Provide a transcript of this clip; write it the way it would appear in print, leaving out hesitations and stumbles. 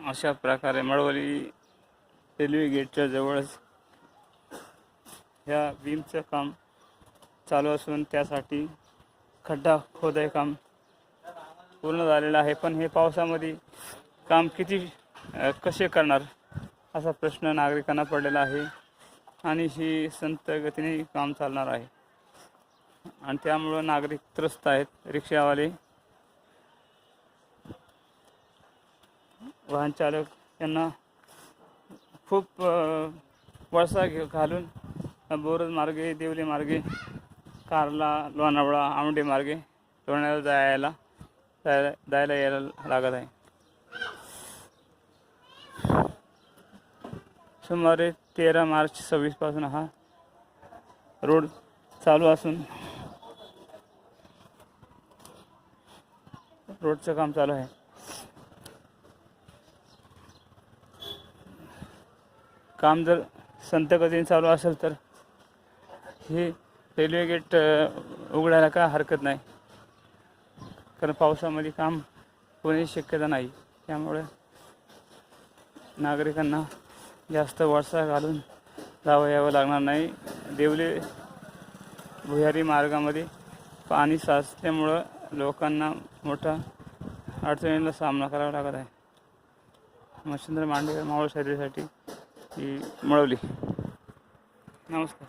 अशा प्रकारे मळवली रेल्वे गेटच्या जवळच ह्या बीमचं काम चालू असून त्यासाठी खड्डा खोदाई काम पूर्ण झालेलं आहे। पण हे पावसामध्ये काम कसे करणार असा प्रश्न नागरिकांना पडलेला आहे आणि ही संत गतीने काम चालणार आहे आणि त्यामुळं नागरिक त्रस्त आहेत। रिक्षावाले, वाहन चालक यांना खूप वळसा घालून बोरज मार्गे, देवले मार्गे, कारला, लोणावळा, आमडे मार्गे लोणावळ्याला जायला यायला लागत आहे। सुमारे 13 मार्च 26 पासून हा रोड चालू असून रोडचं काम चालू आहे। काम जर संत गतीने चालू असेल तर हे रेल्वे गेट उघडायला काय हरकत नाही, कारण पावसामध्ये काम होण्याची शक्यता नाही। त्यामुळे नागरिकांना जास्त वळसा घालून यावं लागणार नाही। देवले भुयारी मार्गामध्ये पाणी साचल्यामुळं लोकांना मोठा अडचणींना सामना करावा लागत आहे। मच्छिंद्र मांडेकर, मावळ शहरीसाठी ही मळवली। नमस्कार।